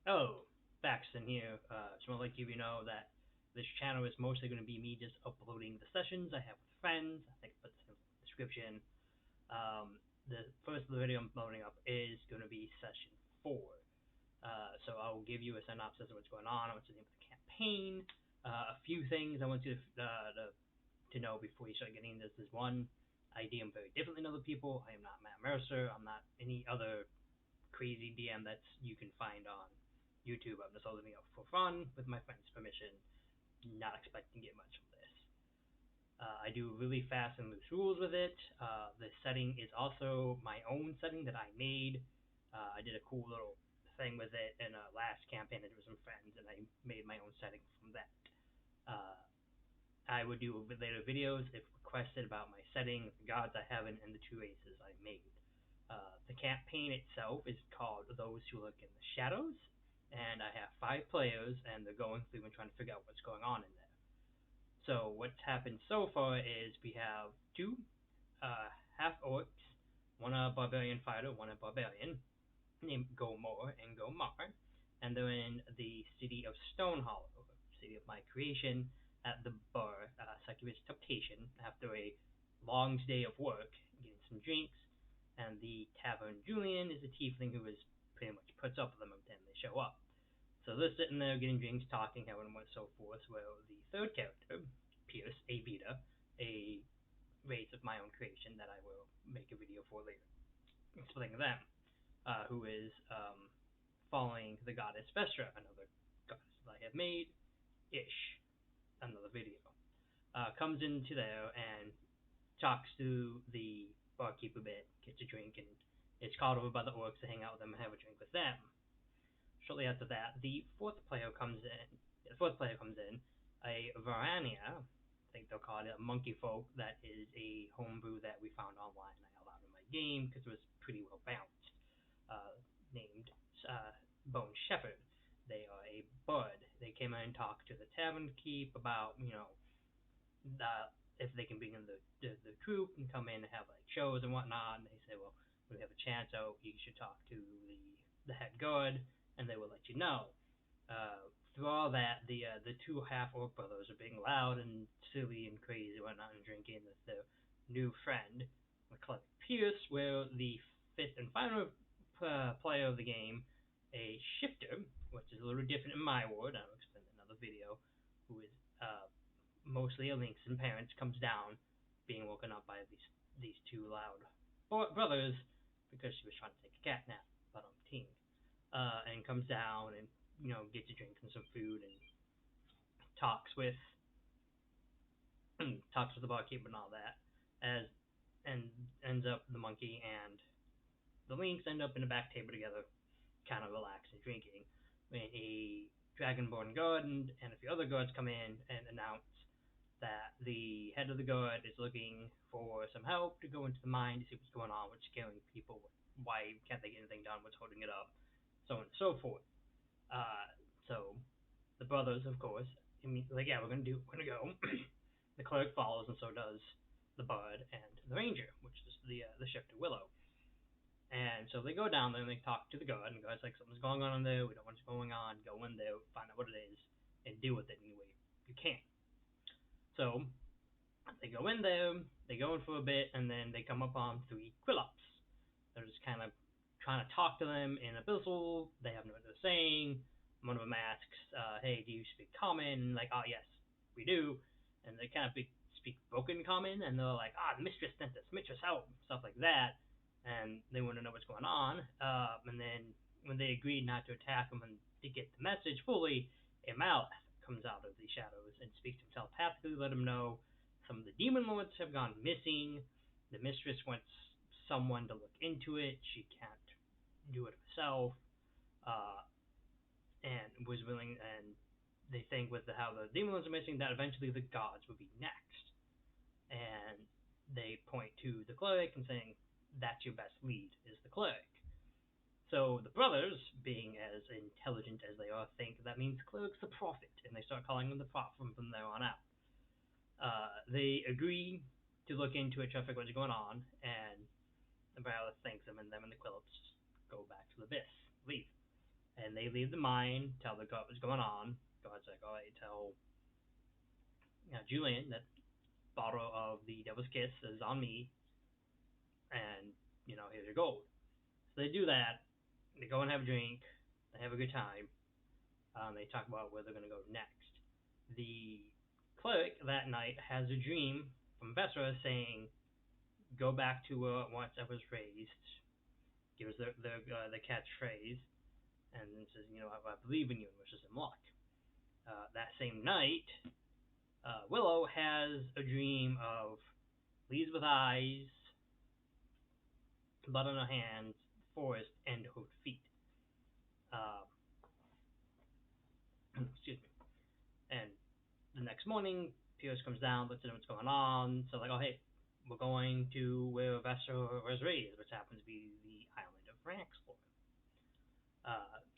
Oh, Baxton here. Just want to let you know that this channel is mostly going to be me just uploading the sessions I have with friends. I think I put this in the description. The first video I'm loading up is going to be session 4. So I'll give you a synopsis of what's going on, what's the name of the campaign, a few things I want you to know before you start getting this. Is one, I DM very differently than other people. I am not Matt Mercer. I'm not any other crazy DM that you can find on YouTube. I'm just holding it up for fun with my friend's permission, not expecting to get much from this. I do really fast and loose rules with it. The setting is also my own setting that I made. I did a cool little thing with it in a last campaign. I did with some friends, and I made my own setting from that. Uh, I would do later videos if requested about my setting, the gods I have, and the two races I made. The campaign itself is called Those Who Look in the Shadows, and I have 5 players, and they're going through and trying to figure out what's going on in there. So what's happened so far is we have 2 half orcs, one a barbarian fighter, one a barbarian, named Gomor and Gomar, and they're in the city of Stone Hollow, city of my creation, at the bar, Succubus Temptation, after a long day of work, getting some drinks, and the Tavern Julian is a tiefling who is pretty much puts up with them every time they show up. So they're sitting there getting drinks, talking, having and so forth, where the third character, Pierce, a Vita, a race of my own creation that I will make a video for later, explaining them, who is following the goddess Vestra, another goddess that I have made, ish, another video. Comes into there and talks to the barkeep a bit, gets a drink, and is called over by the orcs to hang out with them and have a drink with them. Shortly after that, the fourth player comes in. A Varania, I think they'll call it a monkey folk, that is a homebrew that we found online and I allowed in my game because it was pretty well balanced. Named Bone Shepherd. They are a bud. They came in and talked to the tavern keep about, if they can bring in the troupe and come in and have like shows and whatnot. And they say, well, we have a chance out. You should talk to the head guard, and they will let you know. Through all that, the 2 half orc brothers are being loud and silly and crazy and whatnot and drinking with their new friend, McClellan Pierce, where the 5th and final player of the game, a shifter, which is a little different in my ward, I'll explain in another video, who is mostly a lynx and parents, comes down, being woken up by these 2 loud brothers because she was trying to take a cat nap, but I'm team. And comes down and gets a drink and some food and talks with the barkeep and all that, and ends up the monkey and the lynx end up in a back table together, kind of relaxing, drinking, when a dragonborn guard and a few other guards come in and announce that the head of the guard is looking for some help to go into the mine to see what's going on, what's scaring people, why can't they get anything done, what's holding it up, so on and so forth. So the brothers, of course, like, yeah, we're gonna go. The cleric follows, and so does the bard and the ranger, which is the shifter Willow. And so they go down there and they talk to the guard, and the guard's like, something's going on in there, we don't know what's going on, go in there, find out what it is, and deal with it any way you can. So they go in there, they go in for a bit, and then they come upon 3 Quillops. They're just kind of trying to talk to them in Abyssal. They have no what they're saying. One of them asks, hey, do you speak common? Like, oh, yes, we do. And they kind of speak broken common, and they're like, the mistress sent us, mistress help, stuff like that. And they want to know what's going on. And then when they agreed not to attack them and to get the message fully, a mouth comes out of the shadows and speaks to him telepathically, let him know some of the demon lords have gone missing. The mistress wants someone to look into it. She can't do it herself. And was willing, and they think with how the demon lords are missing, that eventually the gods would be next. And they point to the cleric and saying, that's your best lead, is the cleric. So the brothers, being as intelligent as they are, think that means the cleric's the prophet, and they start calling him the prophet from there on out. They agree to look into it, try to figure what's going on, and the Violet thanks them, and them and the Quillops go back to the Abyss, leave. and they leave the mine, tell the god what's going on. God's like, all right, tell Julian that bottle of the Devil's Kiss is on me, and here's your gold. So they do that. They go and have a drink. They have a good time. They talk about where they're going to go next. The cleric that night has a dream from Vesra saying, "Go back to where once I was raised." Gives the catchphrase, and says, I believe in you, and wishes him luck. That same night, Willow has a dream of leaves with eyes, blood on her hands, forest, and hoofed feet. Uh, excuse me. And the next morning, Pierce comes down, looks at what's going on. So like, oh hey, we're going to where Vesser was raised, which happens to be the island of Ranxlor.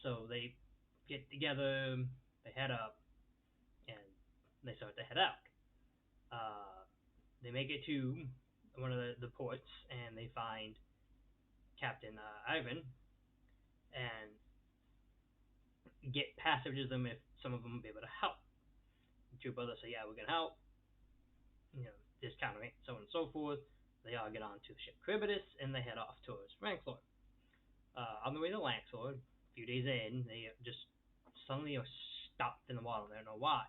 So they get together, they head up, and they start to head out. They make it to one of the ports, and they find Captain Ivan, and get pacifism if some of them will be able to help. The two brothers say, yeah, we can help. Discounting so on and so forth. They all get onto the ship Cribitus, and they head off towards Ranxlor. On the way to Ranxlor, a few days in, they just suddenly are stopped in the water. They don't know why.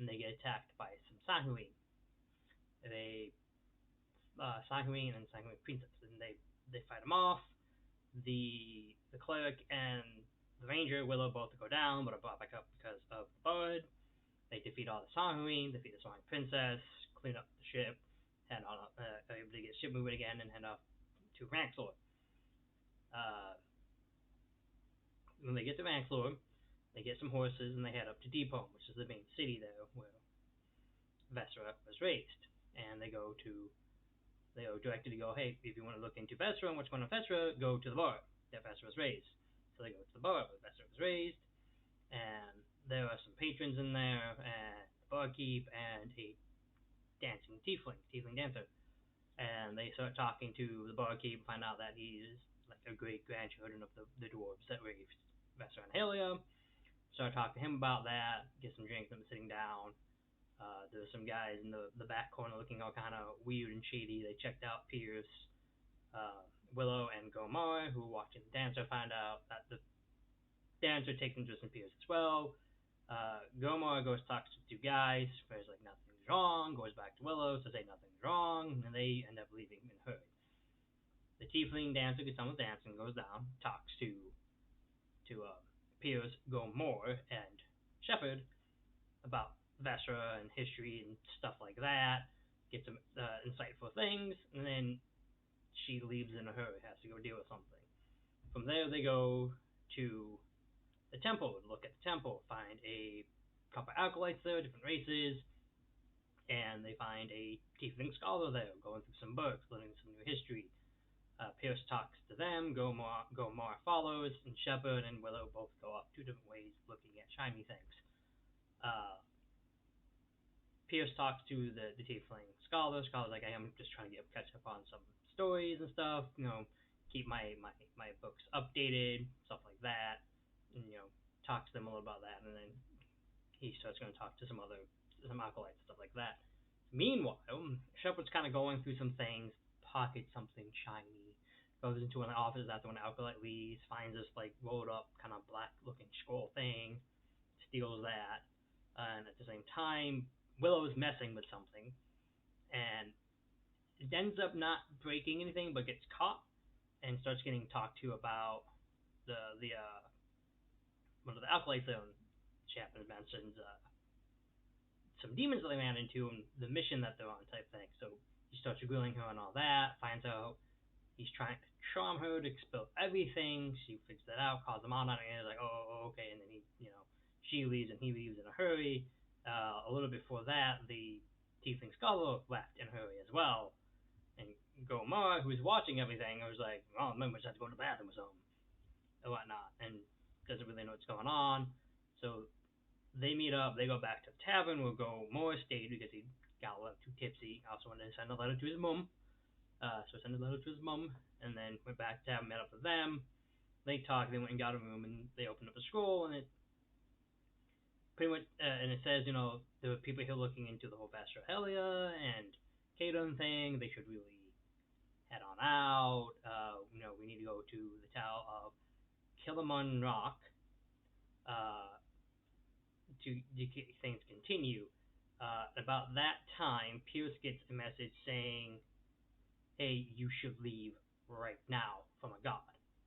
And they get attacked by some Sanhuine. They Sanhuine and Sanhuine Princess, and they fight them off. The cleric and the ranger Willow both go down, but are brought back up because of the bard. They defeat all the Sanhuine, defeat the Sanhuine princess, clean up the ship, head on up, able to get ship moving again, and head off to Ranxlor. When they get to Ranxlor, they get some horses and they head up to Deepholm, which is the main city there where Vesra was raised. And they go directed to go, hey, if you want to look into Vesra and what's going on Vesra, go to the bar that Vesra was raised. So they go to the bar where Vesra was raised, and there are some patrons in there, and the barkeep, and a dancing tiefling dancer. And they start talking to the barkeep, find out that he is like a great grandchildren of the dwarves that raised Vesra and Halia. Start talking to him about that, get some drinks, them sitting down. There's some guys in the back corner looking all kind of weird and shady. They checked out Pierce, Willow, and Gomar, who were watching the dancer, find out that the dancer takes interest in Pierce as well. Gomar goes talks to two guys. Pierce like nothing's wrong. Goes back to Willow to say nothing's wrong, and they end up leaving in a hurry. The tiefling dancer gets on with dancing, goes down, talks to Pierce, Gomar, and Shepard about Vesra and history and stuff like that. Get some insightful things, and then she leaves in a hurry, has to go deal with something. From there, they go to the temple, look at the temple, find a couple acolytes there, different races, and they find a tiefling scholar there, going through some books, learning some new history. Pierce talks to them, Gomar follows, and Shepard and Willow both go off two different ways looking at shiny things. Pierce talks to the tiefling scholar. Scholar's like, I'm just trying to catch up on some stories and stuff, keep my books updated, stuff like that, and, talks to them a little about that, and then he starts going to talk to some acolytes, stuff like that. Meanwhile, Shepard's kind of going through some things, pockets something shiny, goes into an office after an acolyte leaves, finds this like rolled up kind of black looking scroll thing, steals that, and at the same time, Willow is messing with something, and it ends up not breaking anything, but gets caught and starts getting talked to about the one of the acolytes there. Chapman mentions some demons that they ran into and the mission that they're on type thing. So he starts grilling her on all that, finds out he's trying to charm her to spill everything. She figures that out, calls him on it, and he's like, oh, okay. And then she leaves and he leaves in a hurry. A little before that, the tiefling scholar left in a hurry as well. And Gomar, who's watching everything, was like, oh, maybe I just have to go to the bathroom or something, or whatnot, and doesn't really know what's going on. So they meet up, they go back to the tavern, where Gomar stayed because he got a little too tipsy. Also wanted to send a letter to his mom. So sent a letter to his mom, and then went back to have met up with them. they talk. They went and got a room, and they opened up a scroll, and it pretty much and it says, there were people here looking into the whole Vastrohelia and Kadon thing. They should really head on out. We need to go to the town of Killamun Rock uh, to get things continue. About that time, Pierce gets a message saying, "Hey, you should leave right now from a god,"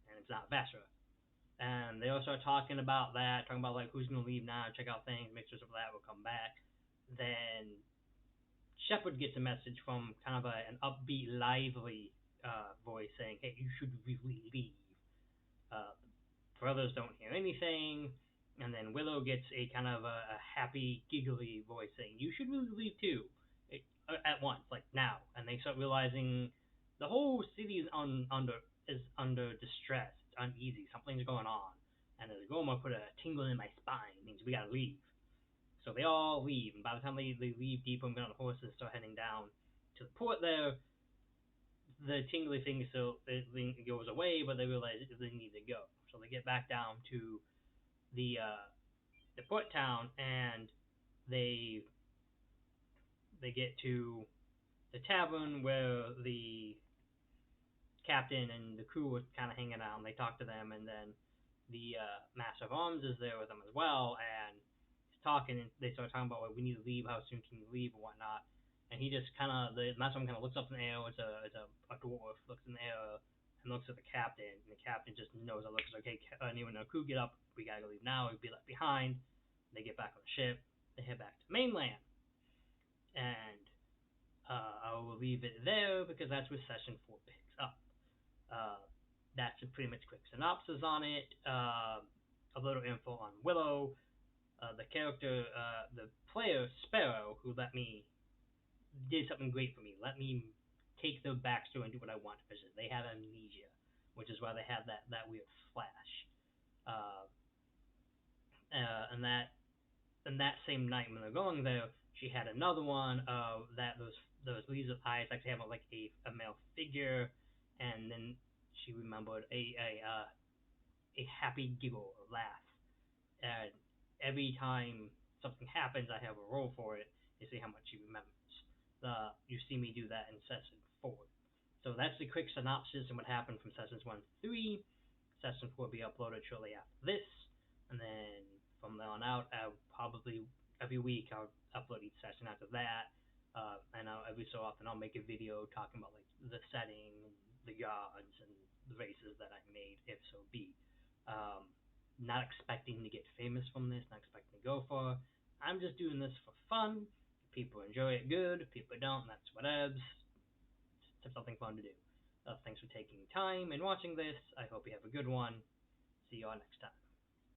and it's not Vastra. And they all start talking about that, talking about like who's gonna leave now, check out things, make sure some of that will come back. Then Shepard gets a message from kind of an upbeat, lively voice saying, "Hey, you should really leave." Uh, brothers don't hear anything, and then Willow gets a kind of a happy, giggly voice saying, "You should really leave too," at once, like now. And they start realizing the whole city is under distress. It's uneasy. Something's going on, and the Goma put a tingle in my spine. It means we gotta leave. So they all leave, and by the time they leave, Deep and get on the horses, start heading down to the port there. The tingly thing goes away, but they realize they need to go. So they get back down to the port town, and they they get to the tavern where the captain and the crew were kind of hanging out, and they talk to them, and then the master of arms is there with them as well, and he's talking, and they start talking about, like, we need to leave, how soon can you leave, and whatnot. And he just the master of arms kind of looks up in the air, it's a dwarf, looks in the air, and looks at the captain, and the captain just knows that looks like, okay, anyone in the crew, get up, we gotta leave now, we'd be left behind. They get back on the ship, they head back to mainland, and I will leave it there because that's where session 4 picks up. Uh, that's a pretty much quick synopsis on it. A little info on Willow, the character, the player Sparrow, who did something great for me. Let me take their backstory and do what I want. Because they have amnesia, which is why they have that weird flash. Uh, and that same night when they're going there, she had another one that those leaves of eyes actually have like a male figure, and then she remembered a happy giggle or laugh. And every time something happens, I have a roll for it to see how much she remembers. You see me do that in session 4. So that's the quick synopsis and what happened from sessions 1 to 3. Session 4 will be uploaded shortly after this, and then from there on out, I'll probably every week I'll upload each session after that. And every so often I'll make a video talking about like the setting, the gods, and the races that I made, if so be. Um, Not expecting to get famous from this, not expecting to go far. I'm just doing this for fun. If people enjoy it, good. If people don't, that's whatevs. It's something fun to do. Thanks for taking time and watching this. I hope you have a good one. See you all next time.